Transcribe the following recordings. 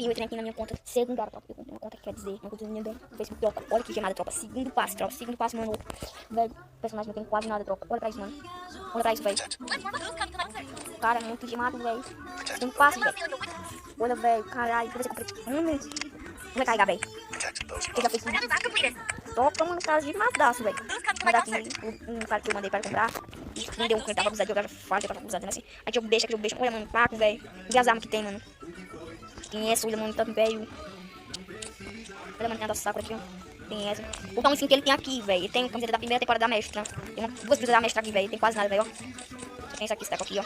eu entrei aqui na minha conta secundária, tropa. Eu comprei uma conta que quer dizer, não tô dizendo ninguém no Facebook, tropa. Olha que gemada, tropa. Segundo passo, tropa. Segundo passo, mano. Velho, o personagem não tem quase nada, tropa. Olha pra isso, mano. Olha pra isso, velho. Cara, muito gemado, velho. Segundo passo, velho. Olha, velho. Caralho, deixa eu ver se eu comprei. Não vai carregar, velho. Eu já fiz tudo. Tropa, mano, cara, gemadaço, velho. Mandar aqui um cara que eu mandei pra comprar. E me deu um que eu tava abusado, jogar fora, eu tava abusado, né, assim. Aí que jogo deixa. Olha, mano, paco, velho. E as armas que tem, mano. Tem essa, olha, mano, tá velho. Olha, mano, tem a da Sakura aqui, ó. Tem essa. O bom sim que ele tem aqui, velho. Ele tem a camiseta da primeira temporada da Mestra. Tem duas blusas da Mestra aqui, velho. Tem quase nada, velho, ó. Tem essa aqui, esse taco aqui, ó.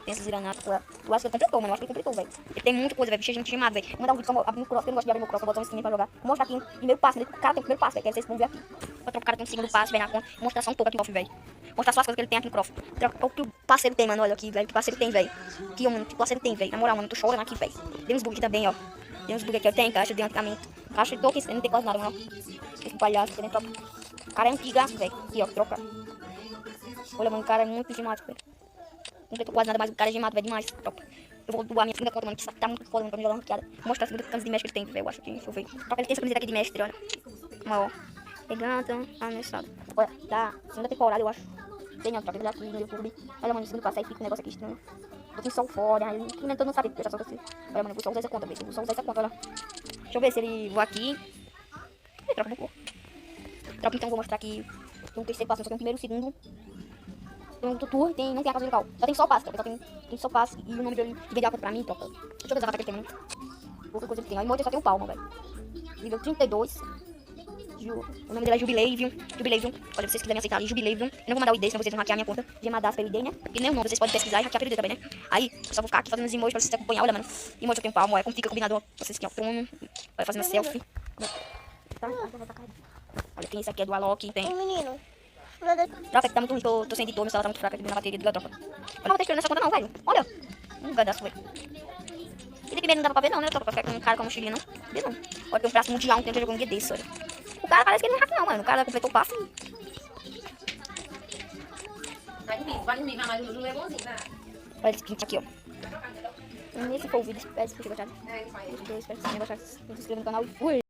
Tem essas iranatas, pô. Eu acho que ele completou, mano. Eu acho que ele completou, velho. Ele tem muita coisa, velho. Cheio de gente chamada, velho. Vou mandar um vídeo só abrindo o cross, porque eu não gosto de abrir meu cross. Eu vou botar um skin pra jogar. Vou mostrar aqui o primeiro passo. O cara tem o primeiro passo, velho. Quero ver se vocês vão ver aqui. O cara tem um segundo passo, velho, na conta. Vou mostrar só um pouco aqui no off, velho. Mostrar só as coisas que ele tem aqui no cross. O que o parceiro tem, mano. Olha aqui, velho. O que o parceiro tem, velho. Aqui, ó, mano. O que o parceiro tem, velho. Na moral, mano. Tô chorando aqui, velho. Tem uns bugs aqui também, ó. Tem uns bugs aqui, ó. Tem caixa de antigamente. Caixa de toque, não tem quase nada, mano. Esse palhaço aqui dentro, ó. O cara é um gigaço, velho. Aqui, ó. Troca. Olha, mano. O cara é muito gemático, velho. Não tem quase nada, mas o cara é gemado, velho. Demais. Troca. Eu vou doar minha segunda conta, mano, que tá muito foda, mano, pra me jogar ranqueada. Vou mostrar a segunda camisa de mestre que ele tem, velho, eu acho que, deixa eu ver. Só que ele tem essa camiseta aqui de mestre, olha. Uma, ó. Regata, anexado. Olha, da segunda temporada, eu acho. Tem, ó, troca ele aqui no YouTube. Olha, mano, no segundo passo aí fica um negócio aqui estranho. Botinho sol fora, aí o inventor não sabe deixar só você. Olha, mano, eu vou só usar essa conta, velho. Eu vou só usar essa conta, olha. Deixa eu ver se ele voa aqui. Troca um pouco. Troca, então, vou mostrar aqui. Tem um terceiro passo, só tem um primeiro, segundo. Tem um tutor, não tem a casa de cal. Só tem só o passe, troca. Só tem só o passe e o nome dele que vendeu a conta pra mim, troca. Deixa eu ver a vaca que ele tem, mano. Pouca coisa que tem. Aí o só tem um palmo, velho. Nível 32. O nome dele é Jubileivium. Jubileivium. Olha, vocês quiserem aceitar ali, Jubileivium. Eu não vou mandar o ID, senão vocês vão hackear a minha conta. Gemadaço pelo ID, né? E nem o nome, vocês podem pesquisar e hackear pelo ID também, né? Aí, eu só vou ficar aqui fazendo os emojis pra vocês acompanhar. Olha, mano. Emoji eu tenho palmo, olha como fica combinado. Vocês aqui, ó, trono. Olha, fazendo selfie. Tá? Olha, tem esse aqui, é do Alok. Tem. Menino. Troca, que tá muito ruim, tô sem editor, meu celular tá muito fraco aqui na bateria, troca. Eu não vou ter esperando nessa conta não, velho. Olha. Um pedaço, velho. E de primeiro não dava pra ver não, né, troca? Pra ficar com um cara com a mochilinha, não. Vê não. Olha, tem um braço mundial, um tempo jogando um dia desse, olha. O cara parece que ele não é hack não, mano. O cara completou o passe. Vai dormir, mas o Júlio é bonzinho, né? Olha esse print aqui, ó. Nesse foi o vídeo, espero que vocês tenham gostado. Espero que vocês tenham gostado. Se inscreva no canal e fui!